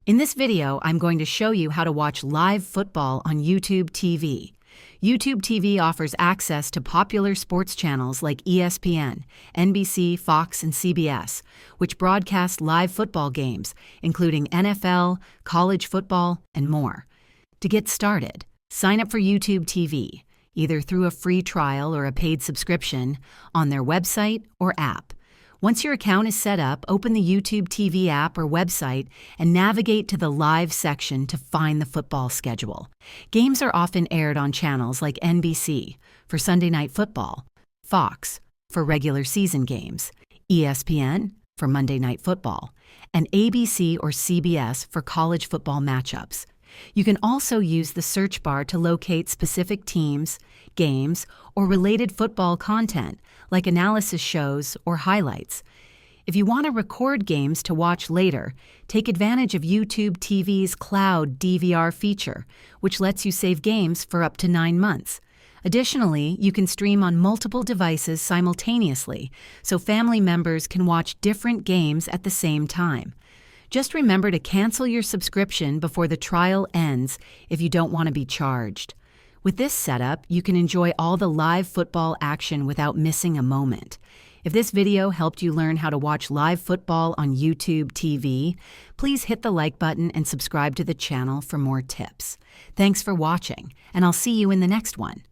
In this video, I'm going to show you how to watch live football on YouTube TV. YouTube TV offers access to popular sports channels like ESPN, NBC, Fox, and CBS, which broadcast live football games, including NFL, college football, and more. To get started, sign up for YouTube TV, either through a free trial or a paid subscription, on their website or app. Once your account is set up, open the YouTube TV app or website and navigate to the Live section to find the football schedule. Games are often aired on channels like NBC for Sunday Night Football, Fox for regular season games, ESPN for Monday Night Football, and ABC or CBS for college football matchups. You can also use the search bar to locate specific teams, games, or related football content, like analysis shows or highlights. If you want to record games to watch later, take advantage of YouTube TV's Cloud DVR feature, which lets you save games for up to 9 months. Additionally, you can stream on multiple devices simultaneously, so family members can watch different games at the same time. Just remember to cancel your subscription before the trial ends if you don't want to be charged. With this setup, you can enjoy all the live football action without missing a moment. If this video helped you learn how to watch live football on YouTube TV, please hit the like button and subscribe to the channel for more tips. Thanks for watching, and I'll see you in the next one.